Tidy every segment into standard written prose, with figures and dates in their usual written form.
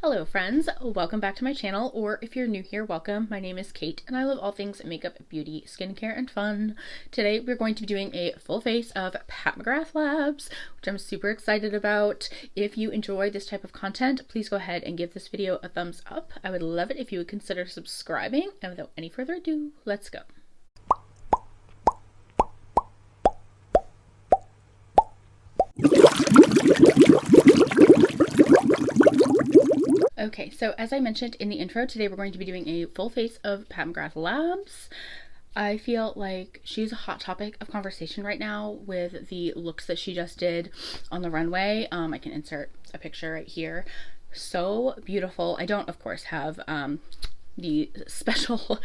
Hello friends, welcome back to my channel, or if you're new here, welcome. My name is Kate and I love all things makeup, beauty, skincare, and fun. Today we're going to be doing a full face of Pat McGrath Labs, which I'm super excited about. If you enjoy this type of content, please go ahead and give this video a thumbs up. I would love it if you would consider subscribing, and without any further ado, let's go. Okay, so as I mentioned in the intro, today we're going to be doing a full face of Pat McGrath Labs. I feel like she's a hot topic of conversation right now with the looks that she just did on the runway. I can insert a picture right here. So beautiful. I don't, of course, have the special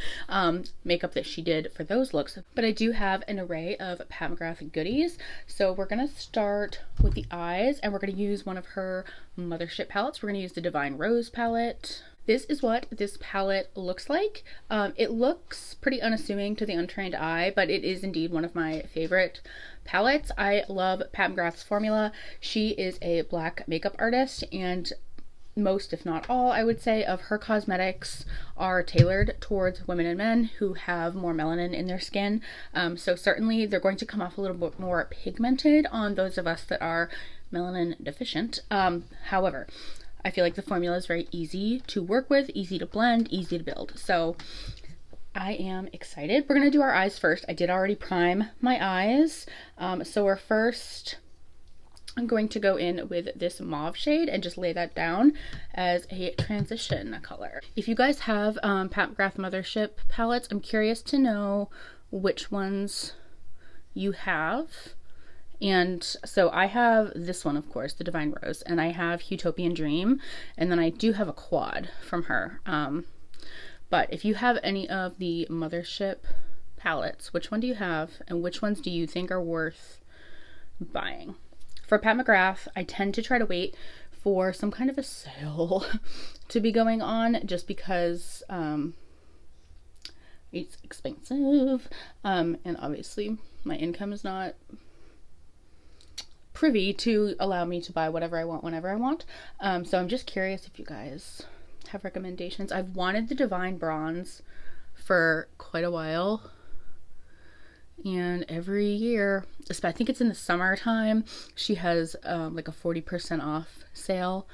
makeup that she did for those looks, but I do have an array of Pat McGrath goodies. So we're gonna start with the eyes, and we're gonna use one of her Mothership palettes. We're gonna use the Divine Rose palette. This is what this palette looks like. It looks pretty unassuming to the untrained eye, but it is indeed one of my favorite palettes. I love Pat McGrath's formula. She is a black makeup artist, and most, if not all, I would say, of her cosmetics are tailored towards women and men who have more melanin in their skin. So certainly they're going to come off a little bit more pigmented on those of us that are melanin deficient. However, I feel like the formula is very easy to work with, easy to blend, easy to build. So I am excited. We're going to do our eyes first. I did already prime my eyes. So I'm going to go in with this mauve shade and just lay that down as a transition color. If you guys have Pat McGrath Mothership palettes, I'm curious to know which ones you have. And so I have this one, of course, the Divine Rose, and I have Utopian Dream, and then I do have a quad from her. But if you have any of the Mothership palettes, which one do you have, and which ones do you think are worth buying? For Pat McGrath, I tend to try to wait for some kind of a sale to be going on, just because it's expensive, and obviously my income is not privy to allow me to buy whatever I want whenever I want. So I'm just curious if you guys have recommendations. I've wanted the Divine Bronze for quite a while, and every year, I think it's in the summertime, she has like a 40% off sale,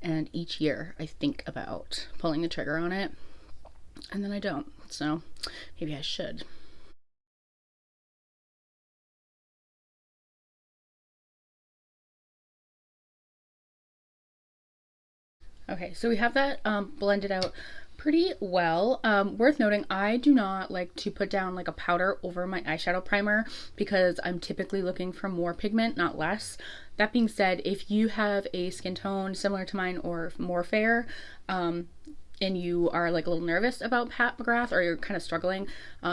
and each year I think about pulling the trigger on it, and then I don't. So maybe I should. Okay, so we have that blended out pretty well. Worth noting, I do not like to put down like a powder over my eyeshadow primer because I'm typically looking for more pigment, not less. That being said, if you have a skin tone similar to mine or more fair, and you are like a little nervous about Pat McGrath, or you're kind of struggling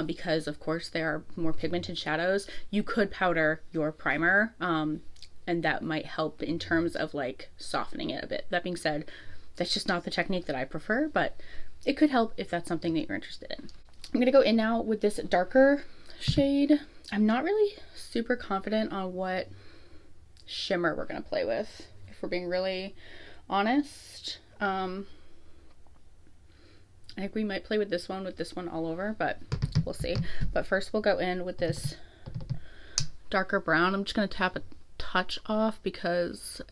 because of course there are more pigmented shadows, you could powder your primer, and that might help in terms of like softening it a bit. That being said, that's just not the technique that I prefer, but it could help if that's something that you're interested in. I'm gonna go in now with this darker shade. I'm not really super confident on what shimmer we're gonna play with, if we're being really honest. I think we might play with this one all over, but we'll see. But first we'll go in with this darker brown. I'm just gonna tap a touch off because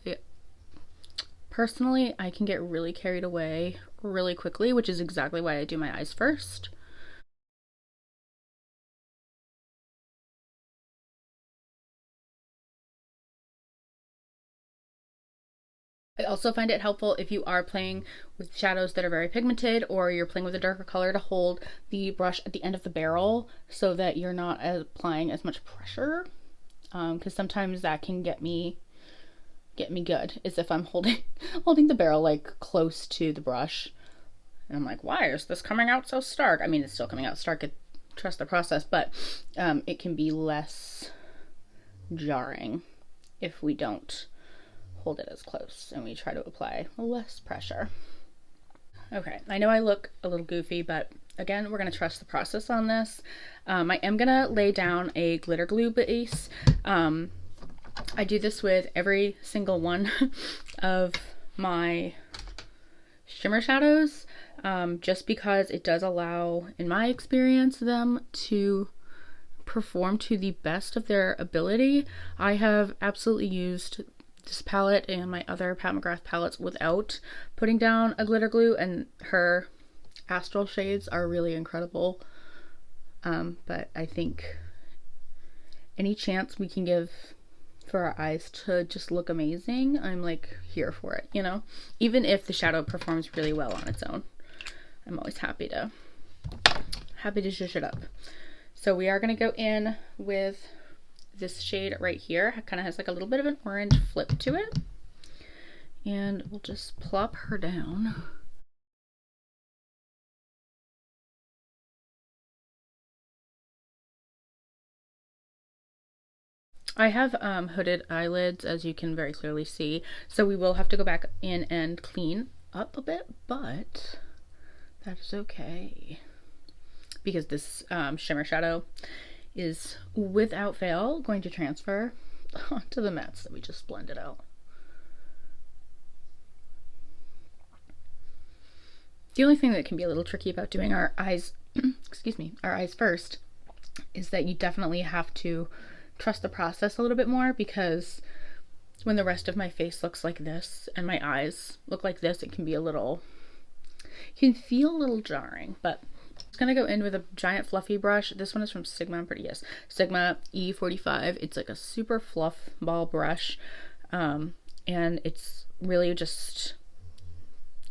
personally, I can get really carried away really quickly, which is exactly why I do my eyes first. I also find it helpful if you are playing with shadows that are very pigmented, or you're playing with a darker color, to hold the brush at the end of the barrel so that you're not applying as much pressure, because sometimes that can get me good, is if I'm holding the barrel like close to the brush and I'm like, why is this coming out so stark? I mean, it's still coming out stark, trust the process, but it can be less jarring if we don't hold it as close and we try to apply less pressure. Okay, I know I look a little goofy, but again, we're going to trust the process on this. I am going to lay down a glitter glue base. I do this with every single one of my shimmer shadows, just because it does allow, in my experience, them to perform to the best of their ability. I have absolutely used this palette and my other Pat McGrath palettes without putting down a glitter glue, and her astral shades are really incredible. But I think any chance we can give for our eyes to just look amazing, I'm like here for it, you know? Even if the shadow performs really well on its own, I'm always happy to zhuzh it up. So we are going to go in with this shade right here. It kind of has like a little bit of an orange flip to it. And we'll just plop her down. I have hooded eyelids, as you can very clearly see, so we will have to go back in and clean up a bit, but that is okay, because this shimmer shadow is without fail going to transfer onto the mattes that we just blended out. The only thing that can be a little tricky about doing our eyes, excuse me, our eyes first, is that you definitely have to trust the process a little bit more, because when the rest of my face looks like this and my eyes look like this, it can be a little, can feel a little jarring. But I'm gonna go in with a giant fluffy brush. This one is from Sigma, I'm pretty, yes, Sigma E45. It's like a super fluff ball brush, and it's really just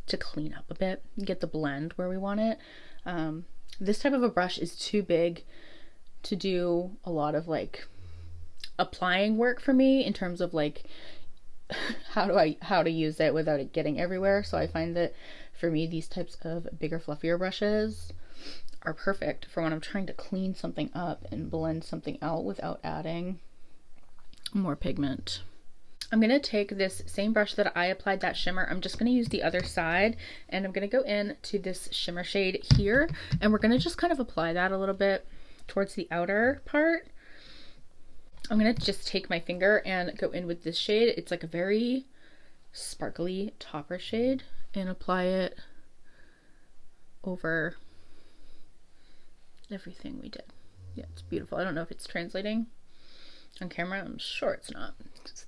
to clean up a bit, get the blend where we want it. This type of a brush is too big to do a lot of like applying work for me, in terms of like how to use it without it getting everywhere. So I find that for me, these types of bigger, fluffier brushes are perfect for when I'm trying to clean something up and blend something out without adding more pigment. I'm going to take this same brush that I applied that shimmer. I'm just going to use the other side, and I'm going to go in to this shimmer shade here, and we're going to just kind of apply that a little bit towards the outer part. I'm going to just take my finger and go in with this shade. It's like a very sparkly topper shade, and apply it over everything we did. Yeah, it's beautiful. I don't know if it's translating on camera. I'm sure it's not.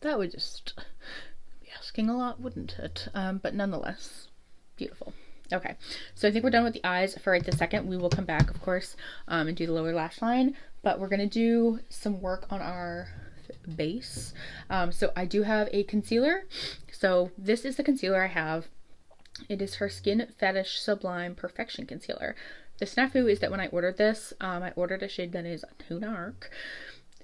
That would just be asking a lot, wouldn't it? But nonetheless, beautiful. Okay, so I think we're done with the eyes for right this second. We will come back, of course, and do the lower lash line, but we're gonna do some work on our base. So I do have a concealer. So this is the concealer I have. It is her Skin Fetish Sublime Perfection Concealer. The snafu is that when I ordered this, I ordered a shade that is too dark.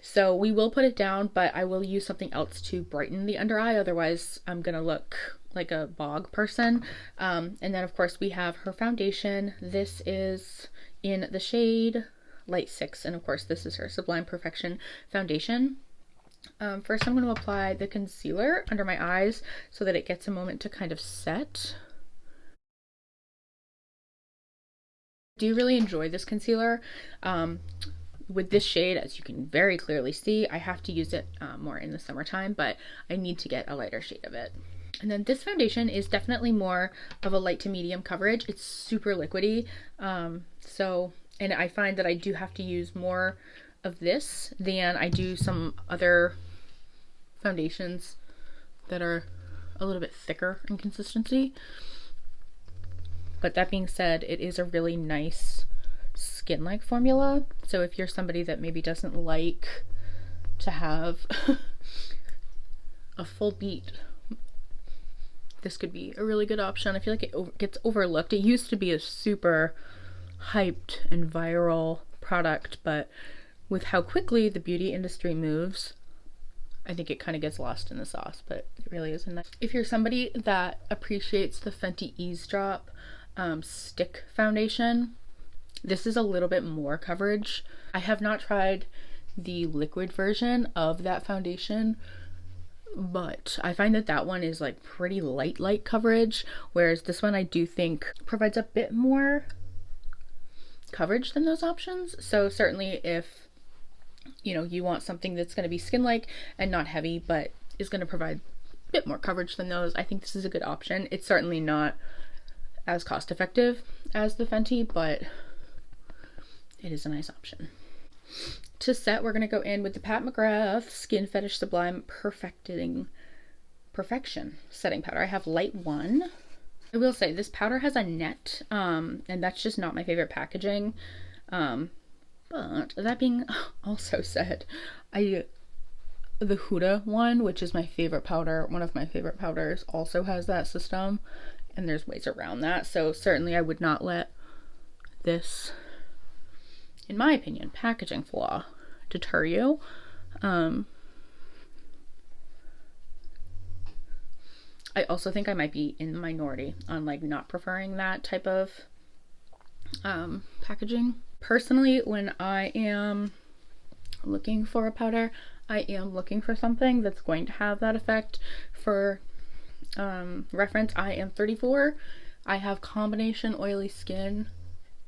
So we will put it down, but I will use something else to brighten the under eye. Otherwise, I'm gonna look like a bog person. And then of course we have her foundation. This is in the shade Light 6, and of course this is her Sublime Perfection Foundation. First I'm going to apply the concealer under my eyes so that it gets a moment to kind of set. I do really enjoy this concealer. With this shade, as you can very clearly see, I have to use it more in the summertime, but I need to get a lighter shade of it. And then this foundation is definitely more of a light to medium coverage. It's super liquidy. And I find that I do have to use more of this than I do some other foundations that are a little bit thicker in consistency. But that being said, it is a really nice skin-like formula. So if you're somebody that maybe doesn't like to have a full beat, this could be a really good option. I feel like it gets overlooked. It used to be a super hyped and viral product, but with how quickly the beauty industry moves, I think it kind of gets lost in the sauce, but it really is nice. If you're somebody that appreciates the Fenty Eavesdrop stick foundation, this is a little bit more coverage. I have not tried the liquid version of that foundation, but I find that that one is like pretty light coverage, whereas this one I do think provides a bit more coverage than those options. So certainly if you want something that's going to be skin-like and not heavy, but is going to provide a bit more coverage than those, I think this is a good option. It's certainly not as cost effective as the Fenty, but it is a nice option. To set, we're going to go in with the Pat McGrath Skin Fetish Sublime Perfection Setting Powder. I have light 1. I will say this powder has a net, and that's just not my favorite packaging. But that being also said, the Huda one, which is my favorite powder, one of my favorite powders, also has that system, and there's ways around that. So certainly I would not let this, in my opinion, packaging flaw deter you. I also think I might be in the minority on like not preferring that type of packaging. Personally, when I am looking for a powder, I am looking for something that's going to have that effect. For reference, I am 34. I have combination oily skin,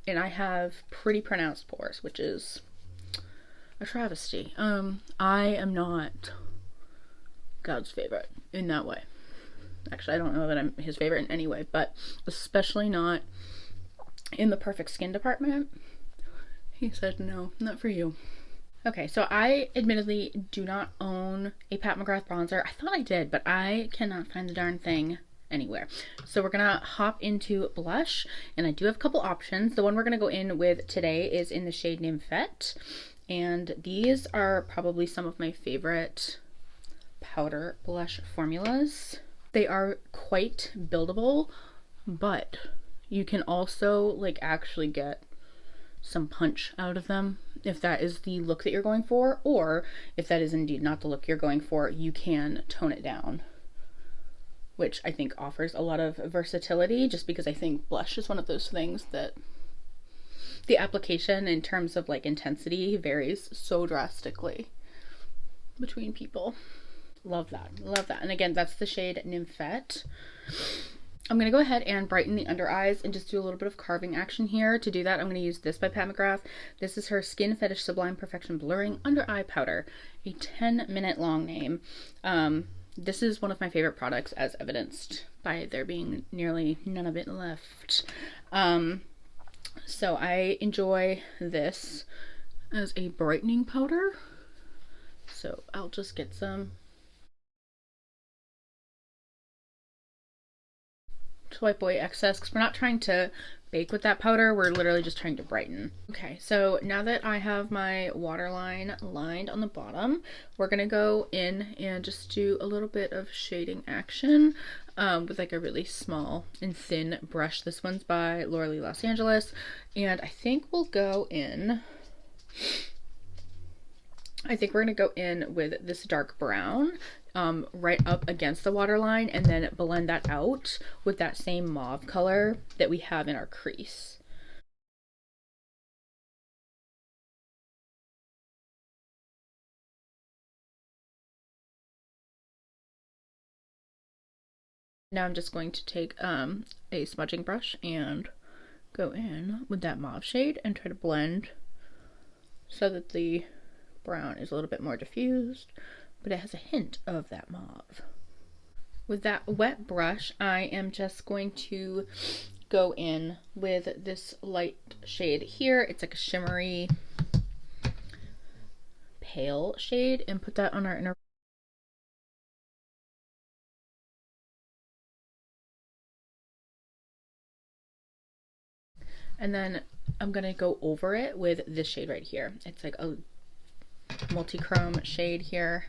and I have pretty pronounced pores, which is a travesty. I am not God's favorite in that way. Actually, I don't know that I'm his favorite in any way, but especially not in the perfect skin department. He said, no, not for you. Okay, so I admittedly do not own a Pat McGrath bronzer. I thought I did, but I cannot find the darn thing anywhere. So we're gonna hop into blush, and I do have a couple options. The one we're gonna go in with today is in the shade Nymphette, and these are probably some of my favorite powder blush formulas. They are quite buildable, but you can also like actually get some punch out of them if that is the look that you're going for, or if that is indeed not the look you're going for, you can tone it down, which I think offers a lot of versatility, just because I think blush is one of those things that the application in terms of like intensity varies so drastically between people. Love that. Love that. And again, that's the shade Nymphette. I'm going to go ahead and brighten the under eyes and just do a little bit of carving action here. To do that, I'm going to use this by Pat McGrath. This is her Skin Fetish Sublime Perfection Blurring Under Eye Powder, a 10-minute long name. This is one of my favorite products, as evidenced by there being nearly none of it left. So I enjoy this as a brightening powder. So I'll just get some to wipe away excess, because we're not trying to bake with that powder, we're literally just trying to brighten. Okay, so now that I have my waterline lined on the bottom, we're gonna go in and just do a little bit of shading action with like a really small and thin brush. This one's by Laura Lee Los Angeles, and I think we'll go in, I think we're gonna go in with this dark brown right up against the waterline, and then blend that out with that same mauve color that we have in our crease. Now I'm just going to take a smudging brush and go in with that mauve shade and try to blend so that the brown is a little bit more diffused, but it has a hint of that mauve. With that wet brush, I am just going to go in with this light shade here. It's like a shimmery pale shade, and put that on our inner. And then I'm gonna go over it with this shade right here. It's like a multi-chrome shade here,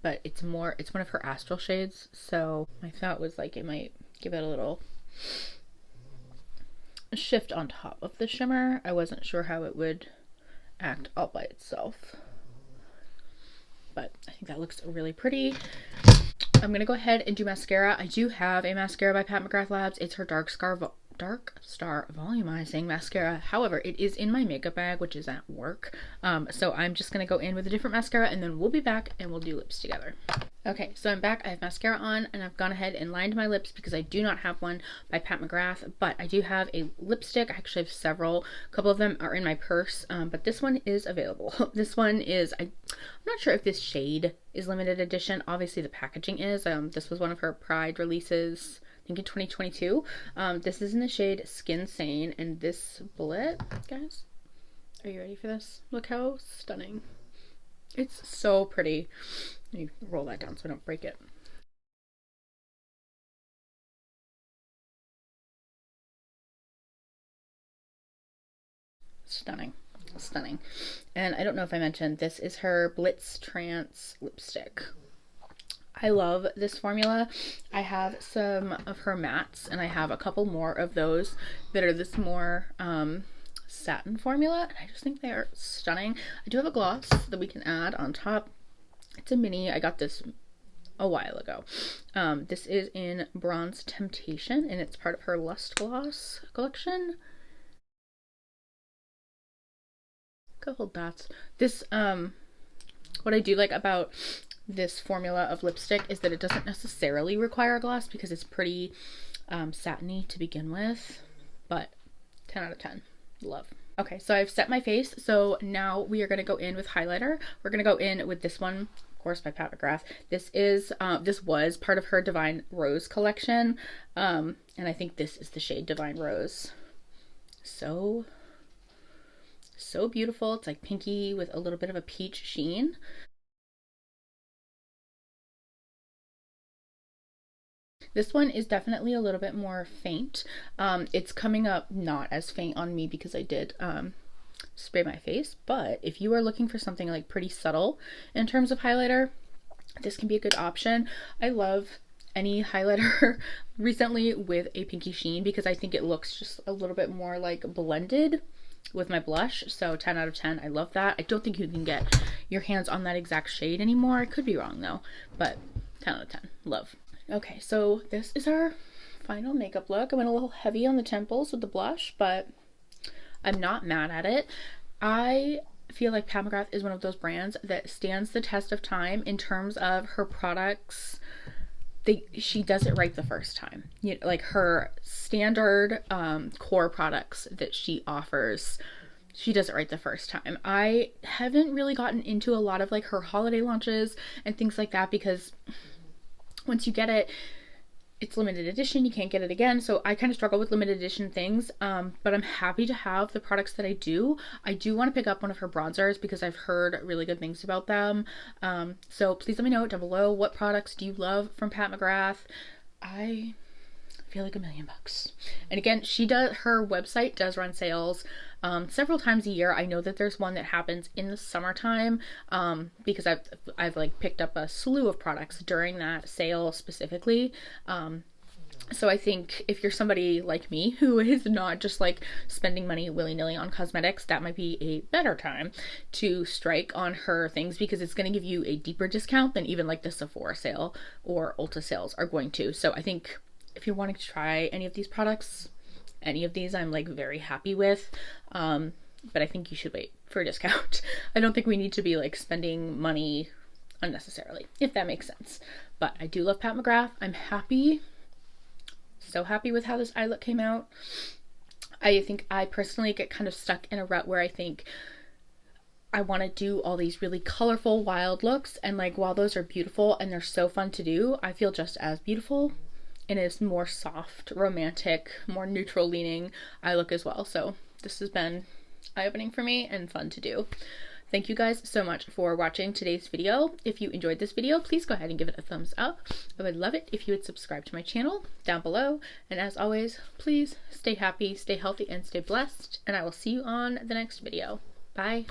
but it's one of her astral shades, so my thought was like it might give it a little shift on top of the shimmer. I wasn't sure how it would act all by itself, but I think that looks really pretty. I'm gonna go ahead and do mascara. I do have a mascara by Pat McGrath Labs. It's her Dark Star Volumizing Mascara. However, it is in my makeup bag, which is at work. So I'm just going to go in with a different mascara, and then we'll be back and we'll do lips together. Okay, so I'm back. I have mascara on, and I've gone ahead and lined my lips because I do not have one by Pat McGrath, but I do have a lipstick. I actually have several. A couple of them are in my purse, but this one is available. This one is, I'm not sure if this shade is limited edition. Obviously the packaging is. This was one of her Pride releases I think in 2022. This is in the shade Skin Sane, and this bullet, guys, are you ready for this? Look how stunning. It's so pretty. Let me roll that down so I don't break it. Stunning. Stunning. And I don't know if I mentioned, this is her Blitz Trance lipstick. I love this formula. I have some of her mattes, and I have a couple more of those that are this more satin formula, and I just think they are stunning. I do have a gloss that we can add on top. It's a mini. I got this a while ago. This is in Bronze Temptation, and it's part of her Lust Gloss collection. Couple dots. This what I do like about this formula of lipstick is that it doesn't necessarily require a gloss because it's pretty satiny to begin with, but 10 out of 10. Love. Okay, so I've set my face, so now we are going to go in with highlighter. We're going to go in with this one, of course, by Pat McGrath. This was part of her Divine Rose collection, and I think this is the shade Divine Rose. So beautiful. It's like pinky with a little bit of a peach sheen. This one is definitely a little bit more faint. It's coming up not as faint on me because I did spray my face, but if you are looking for something like pretty subtle in terms of highlighter, this can be a good option. I love any highlighter recently with a pinky sheen because I think it looks just a little bit more like blended with my blush. So 10 out of 10. I love that. I don't think you can get your hands on that exact shade anymore. I could be wrong though, but 10 out of 10. Love. Okay, so this is our final makeup look. I went a little heavy on the temples with the blush, but I'm not mad at it. I feel like Pat McGrath is one of those brands that stands the test of time in terms of her products. She does it right the first time. You know, like her standard core products that she offers, she does it right the first time. I haven't really gotten into a lot of like her holiday launches and things like that because once you get it, it's limited edition. You can't get it again. So I kind of struggle with limited edition things, but I'm happy to have the products that I do. I do want to pick up one of her bronzers because I've heard really good things about them. So please let me know down below, what products do you love from Pat McGrath? I feel like $1,000,000. And again, her website does run sales several times a year. I know that there's one that happens in the summertime because I've like picked up a slew of products during that sale specifically. So I think if you're somebody like me who is not just like spending money willy-nilly on cosmetics, that might be a better time to strike on her things because it's going to give you a deeper discount than even like the Sephora sale or Ulta sales are going to. So I think if you're wanting to try any of these products, any of these I'm like very happy with, but I think you should wait for a discount. I don't think we need to be like spending money unnecessarily, if that makes sense. But I do love Pat McGrath. I'm happy, so happy with how this eye look came out. I think I personally get kind of stuck in a rut where I think I want to do all these really colorful, wild looks, and like while those are beautiful and they're so fun to do, I feel just as beautiful in a more soft, romantic, more neutral leaning eye look as well. So this has been eye-opening for me and fun to do. Thank you guys so much for watching today's video. If you enjoyed this video, please go ahead and give it a thumbs up. I would love it if you would subscribe to my channel down below. And as always, please stay happy, stay healthy, and stay blessed. And I will see you on the next video. Bye.